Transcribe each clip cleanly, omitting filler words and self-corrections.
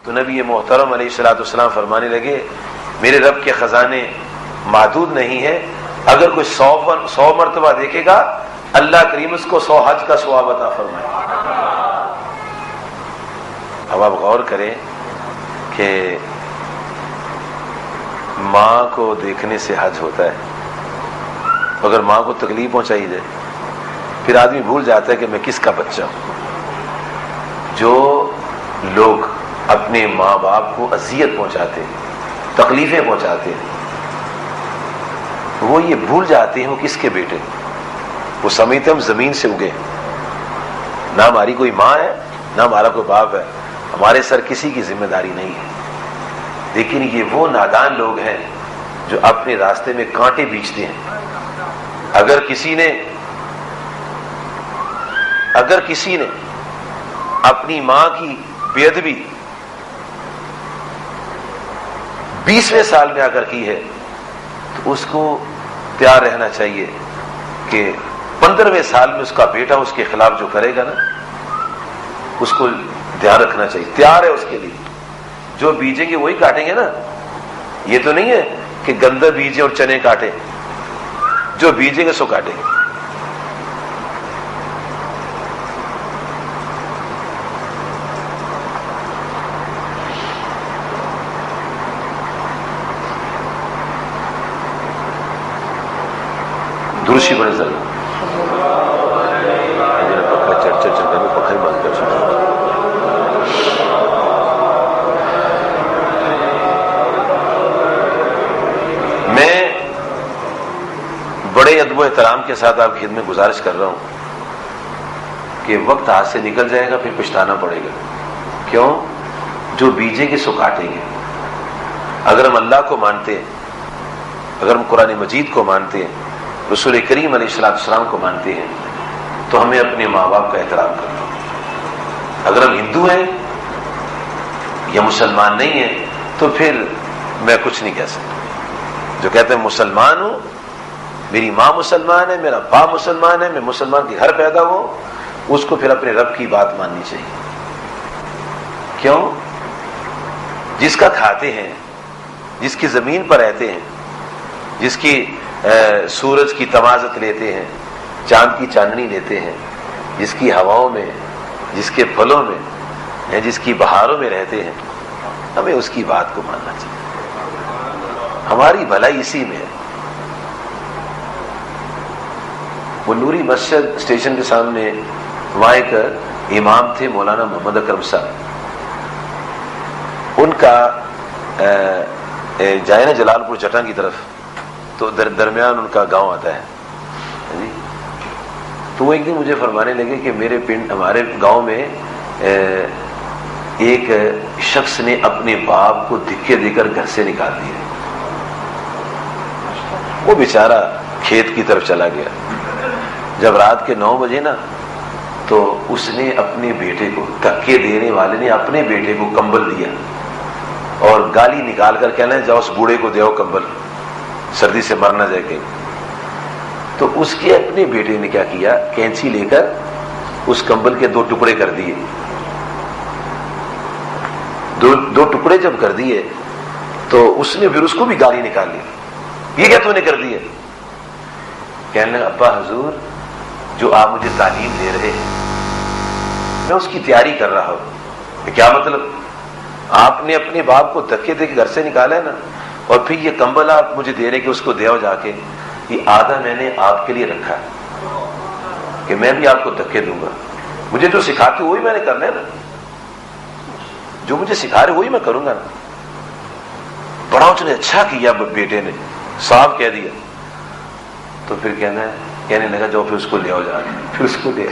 تو نبی محترم علیہ الصلوۃ والسلام فرمانے لگے میرے رب کے خزانے محدود نہیں ہیں، اگر کوئی 100 مرتبہ دیکھے گا اللہ کریم اس کو 100 حج کا ثواب عطا فرمائے۔ اب آپ غور کریں کہ ماں کو دیکھنے سے حج ہوتا ہے، اگر ماں کو تکلیف پہنچائی جائے پھر آدمی بھول جاتا ہے کہ میں کس کا بچہ ہوں۔ جو لوگ اپنے ماں باپ کو اذیت پہنچاتے ہیں، تکلیفیں پہنچاتے ہیں، وہ یہ بھول جاتے ہیں وہ کس کے بیٹے، وہ سمجھتے ہم زمین سے اگے، نہ ہماری کوئی ماں ہے نہ ہمارا کوئی باپ ہے، ہمارے سر کسی کی ذمہ داری نہیں ہے۔ لیکن یہ وہ نادان لوگ ہیں جو اپنے راستے میں کانٹے بیچتے ہیں۔ اگر کسی نے اپنی ماں کی بے ادبی 20ویں سال میں آ کر کی ہے تو اس کو تیار رہنا چاہیے کہ 15ویں سال میں اس کا بیٹا اس کے خلاف جو کرے گا نا اس کو دھیان رکھنا چاہیے، تیار ہے اس کے لیے۔ جو بیجیں گے وہی کاٹیں گے نا، یہ تو نہیں ہے کہ گندہ بیجیں اور چنے کاٹیں، جو بیجیں گے سو کاٹیں گے۔ درشی بڑے ضرور پکا چرچا چلتا میں پکا ہی بند کر سکتا۔ میں بڑے ادب و احترام کے ساتھ آپ کی خدمت گزارش کر رہا ہوں کہ وقت ہاتھ سے نکل جائے گا پھر پچھتانا پڑے گا۔ کیوں؟ جو بیجیں گے سو کاٹیں گے۔ اگر ہم اللہ کو مانتے ہیں، اگر ہم قرآن مجید کو مانتے ہیں، رسول کریم علیہ السلام کو مانتے ہیں تو ہمیں اپنے ماں باپ کا احترام کرنا۔ اگر ہم ہندو ہیں یا مسلمان نہیں ہیں تو پھر میں کچھ نہیں کہہ سکتا۔ جو کہتے ہیں مسلمان ہوں، میری ماں مسلمان ہے، میرا باپ مسلمان ہے، میں مسلمان کے گھر پیدا ہوں، اس کو پھر اپنے رب کی بات ماننی چاہیے۔ کیوں؟ جس کا کھاتے ہیں، جس کی زمین پر رہتے ہیں، جس کی سورج کی تمازت لیتے ہیں، چاند کی چاندنی لیتے ہیں، جس کی ہواؤں میں، جس کے پھلوں میں، جس کی بہاروں میں رہتے ہیں، ہمیں اس کی بات کو ماننا چاہیے۔ ہماری بھلائی اسی میں ہے۔ وہ نوری مسجد اسٹیشن کے سامنے وہاں ایک امام تھے مولانا محمد اکرم صاحب، ان کا جائے نا جلال پور جٹاں کی طرف تو درمیان ان کا گاؤں آتا ہے جی۔ تو وہ ایک دن مجھے فرمانے لگے کہ میرے پنڈ ہمارے گاؤں میں ایک شخص نے اپنے باپ کو دھکے دے کر گھر سے نکال دیا۔ وہ بیچارہ کھیت کی طرف چلا گیا۔ جب رات کے 9 بجے نا تو اس نے اپنے بیٹے کو، دھکے دینے والے نے اپنے بیٹے کو کمبل دیا اور گالی نکال کر کہنا ہے جاؤ اس بوڑھے کو دیو کمبل، سردی سے مر نہ جائے کہ۔ تو اس کے اپنے بیٹے نے کیا کیا، کینچی لے کر اس کمبل کے 2 ٹکڑے کر دیے۔ دو ٹکڑے جب کر دیے تو اس نے پھر اس کو بھی گالی نکال لی، یہ کیا تو نے کر دیے؟ کہنے لگا ابا حضور جو آپ مجھے تعلیم دے رہے ہیں میں اس کی تیاری کر رہا ہوں۔ کیا مطلب؟ آپ نے اپنے باپ کو دھکے دے کے گھر سے نکالا ہے نا، اور پھر یہ کمبل آپ مجھے دے رہے کہ اس کو دیو جا کے، یہ آدھا میں نے آپ کے لیے رکھا ہے کہ میں بھی آپ کو دھکے دوں گا، مجھے جو سکھاتے وہی میں نے کرنا ہے نا، جو مجھے سکھا رہے وہی میں کروں گا نا۔ بڑا اس نے اچھا کیا بیٹے نے، صاحب کہہ دیا۔ تو پھر کہنے لگا جو پھر اس کو لے آؤ جا کے، پھر اس کو لے۔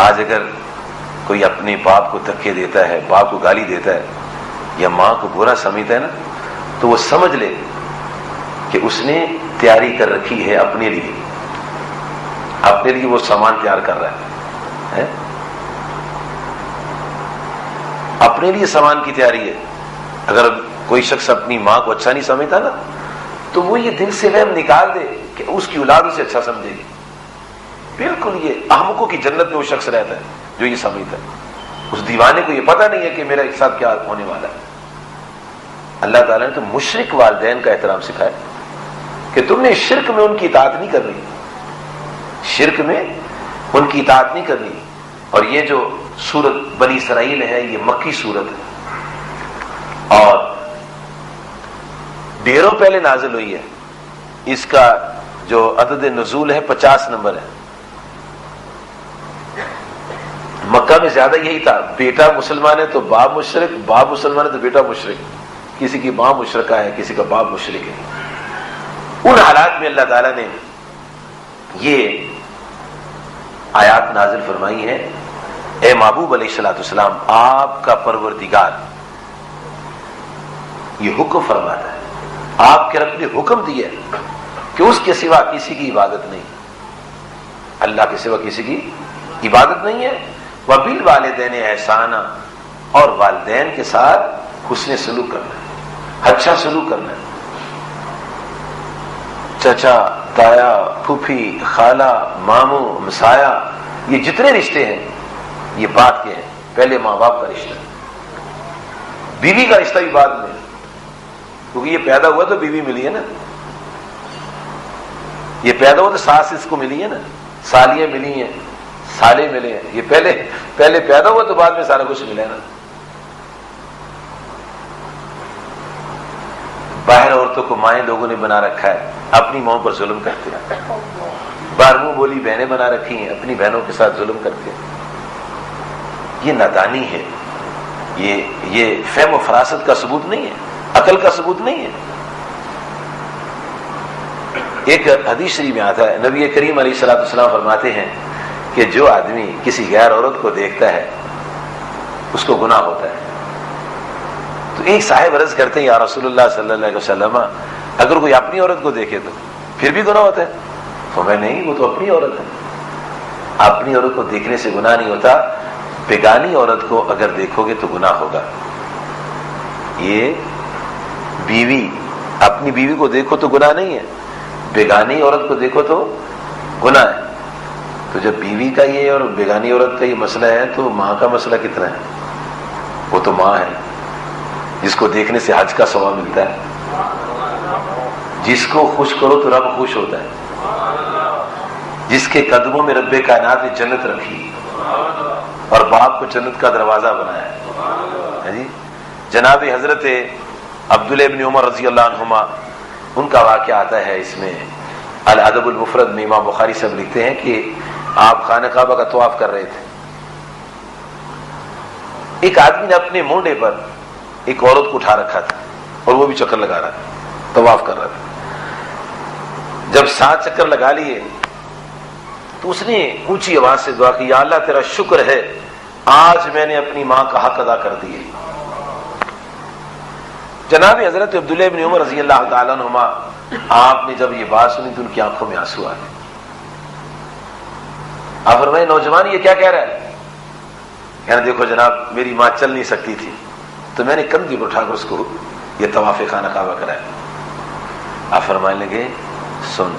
آج اگر کوئی اپنے باپ کو دھکے دیتا ہے، باپ کو گالی دیتا ہے یا ماں کو برا سمجھتا ہے نا، تو وہ سمجھ لے کہ اس نے تیاری کر رکھی ہے اپنے لیے، اپنے لیے وہ سامان تیار کر رہا ہے، اپنے لیے سامان کی تیاری ہے۔ اگر کوئی شخص اپنی ماں کو اچھا نہیں سمجھتا نا تو وہ یہ دل سے وہم نکال دے کہ اس کی اولاد اسے اچھا سمجھے گی۔ بالکل یہ احمقوں کی جنت میں وہ شخص رہتا ہے جو یہ سمجھتا ہے۔ اس دیوانے کو یہ پتہ نہیں ہے کہ میرا ایک ساتھ کیا ہونے والا ہے۔ اللہ تعالیٰ نے تو مشرک والدین کا احترام سکھایا کہ تم نے شرک میں ان کی اطاعت نہیں کرنی، شرک میں ان کی اطاعت نہیں کرنی۔ اور یہ جو سورت بنی اسرائیل ہے یہ مکی سورت ہے اور ڈیروں پہلے نازل ہوئی ہے۔ اس کا جو عدد نزول ہے 50 نمبر ہے۔ مکہ میں زیادہ یہی تھا، بیٹا مسلمان ہے تو باپ مشرک، باپ مسلمان ہے تو بیٹا مشرک، کسی کی ماں مشرکہ ہے، کسی کا باپ مشرک ہے۔ ان حالات میں اللہ تعالیٰ نے یہ آیات نازل فرمائی ہے، اے محبوب علیہ الصلوۃ والسلام، آپ کا پروردگار یہ حکم فرماتا ہے، آپ کے رب نے حکم دیا ہے کہ اس کے سوا کسی کی عبادت نہیں، اللہ کے سوا کسی کی عبادت نہیں ہے۔ وَبِالْوَالِدَيْنِ احسانا، اور والدین کے ساتھ حسن سلوک کرنا ہے، اچھا سلوک کرنا ہے۔ چچا، تایا، پھوپھی، خالہ، ماموں، مسایا، یہ جتنے رشتے ہیں یہ بات کے ہیں۔ پہلے ماں باپ کا رشتہ، بیوی کا رشتہ بھی بعد میں، کیونکہ یہ پیدا ہوا تو بیوی ملی ہے نا، یہ پیدا ہوا تو ساس اس کو ملی ہے نا، سالیاں ملی ہیں، سالے ملے ہیں، یہ پہلے پیدا ہوا تو بعد میں سارا کچھ ملا ہے نا۔ باہر عورتوں کو مائیں لوگوں نے بنا رکھا ہے، اپنی ماں پر ظلم کرتے ہیں، باہر منہ بولی بہنیں بنا رکھی ہیں، اپنی بہنوں کے ساتھ ظلم کرتے ہیں۔ یہ نادانی ہے، یہ فہم و فراست کا ثبوت نہیں ہے، عقل کا ثبوت نہیں ہے۔ ایک حدیث شریف میں آتا ہے، نبی کریم علیہ الصلوۃ والسلام فرماتے ہیں کہ جو آدمی کسی غیر عورت کو دیکھتا ہے اس کو گناہ ہوتا ہے۔ تو ایک صاحب عرض کرتے ہیں، یا رسول اللہ صلی اللہ علیہ وسلم، اگر کوئی اپنی عورت کو دیکھے تو پھر بھی گناہ ہوتا ہے؟ تو میں نہیں، وہ تو اپنی عورت ہے، اپنی عورت کو دیکھنے سے گناہ نہیں ہوتا، بیگانی عورت کو اگر دیکھو گے تو گناہ ہوگا۔ یہ بیوی، اپنی بیوی کو دیکھو تو گناہ نہیں ہے، بیگانی عورت کو دیکھو تو گناہ ہے۔ تو جب بیوی کا یہ اور بیگانی عورت کا یہ مسئلہ ہے تو ماں کا مسئلہ کتنا ہے؟ وہ تو ماں ہے جس کو دیکھنے سے حج کا ثواب ملتا ہے، جس کو خوش کرو تو رب خوش ہوتا ہے، جس کے قدموں میں رب کائنات نے جنت رکھی اور باپ کو جنت کا دروازہ بنایا ہے۔ جناب حضرت عبداللہ ابن عمر رضی اللہ عنہما، ان کا واقعہ آتا ہے اس میں الادب المفرد میں، امام بخاری صاحب لکھتے ہیں کہ آپ خانہ کعبہ کا طواف کر رہے تھے، ایک آدمی نے اپنے مونڈے پر ایک عورت کو اٹھا رکھا تھا اور وہ بھی چکر لگا رہا تھا، طواف کر رہا تھا۔ جب 7 چکر لگا لیے تو اس نے اونچی آواز سے دعا کی، یا اللہ تیرا شکر ہے آج میں نے اپنی ماں کا حق ادا کر دیا۔ جناب حضرت عبداللہ ابن عمر رضی اللہ تعالیٰ عنہما، آپ نے جب یہ بات سنی تو ان کی آنکھوں میں آنسو آ گئے۔ آپ فرمائے، نوجوان یہ کیا کہہ رہا ہے؟ کہنا، دیکھو جناب میری ماں چل نہیں سکتی تھی تو میں نے کندھے پر اٹھا کر اس کو یہ طواف خانہ کعبہ کرایا۔ آپ فرمانے لگے، سن،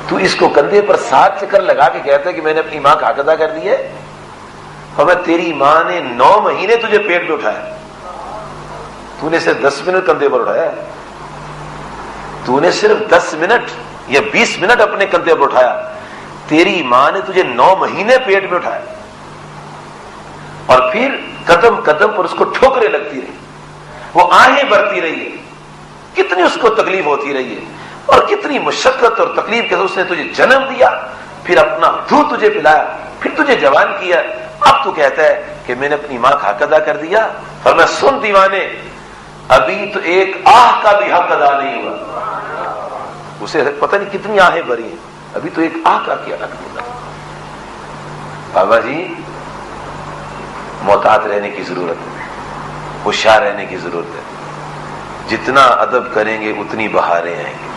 تو اس کو کندھے پر 7 چکر لگا کے کہتا ہے کہ میں نے اپنی ماں کا حق ادا کر دیا ہے؟ اور تیری ماں نے 9 مہینے تجھے پیٹ میں اٹھایا، تو نے صرف 10 منٹ کندھے پر اٹھایا، تو نے صرف 10 منٹ یا 20 منٹ اپنے کندھے پر اٹھایا، تیری ماں نے تجھے 9 مہینے پیٹ میں اٹھایا، اور پھر قدم قدم پر اس کو ٹھوکریں لگتی رہی، وہ آہیں بھرتی رہی ہے، کتنی اس کو تکلیف ہوتی رہی ہے، اور کتنی مشقت اور تکلیف کے ساتھ اس نے تجھے جنم دیا، پھر اپنا دودھ تجھے پلایا، پھر تجھے جوان کیا، اب تو کہتا ہے کہ میں نے اپنی ماں کا حق ادا کر دیا۔ اور میں سن دیوانے، ابھی تو ایک آہ کا بھی حق ادا نہیں ہوا، اسے پتہ نہیں کتنی آہیں بھری ہیں، ابھی تو ایک آہ کا کیا حق نہیں ہوا۔ بابا جی، محتاط رہنے کی ضرورت ہے، ہوشیار رہنے کی ضرورت ہے، جتنا ادب کریں گے اتنی بہاریں آئیں گے۔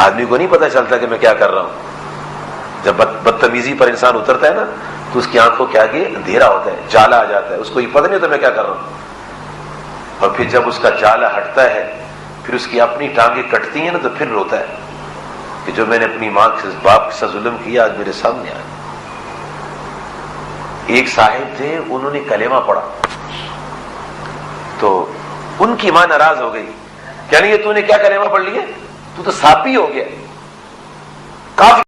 آدمی کو نہیں پتہ چلتا کہ میں کیا کر رہا ہوں، جب بدتمیزی پر انسان اترتا ہے نا تو اس کی آنکھوں کے آگے اندھیرا ہوتا ہے، جالا آ جاتا ہے، اس کو یہ پتہ نہیں ہوتا میں کیا کر رہا ہوں، اور پھر جب اس کا جالا ہٹتا ہے، پھر اس کی اپنی ٹانگیں کٹتی ہیں نا تو پھر روتا ہے کہ جو میں نے اپنی ماں کے باپ کے ساتھ ظلم کیا آج میرے سامنے آیا۔ ایک صاحب تھے، انہوں نے کلمہ پڑھا تو ان کی ماں ناراض ہو گئی، کہنے لگی تو نے کیا کلمہ پڑھ لیے، تو ساپی ہو گیا، کافر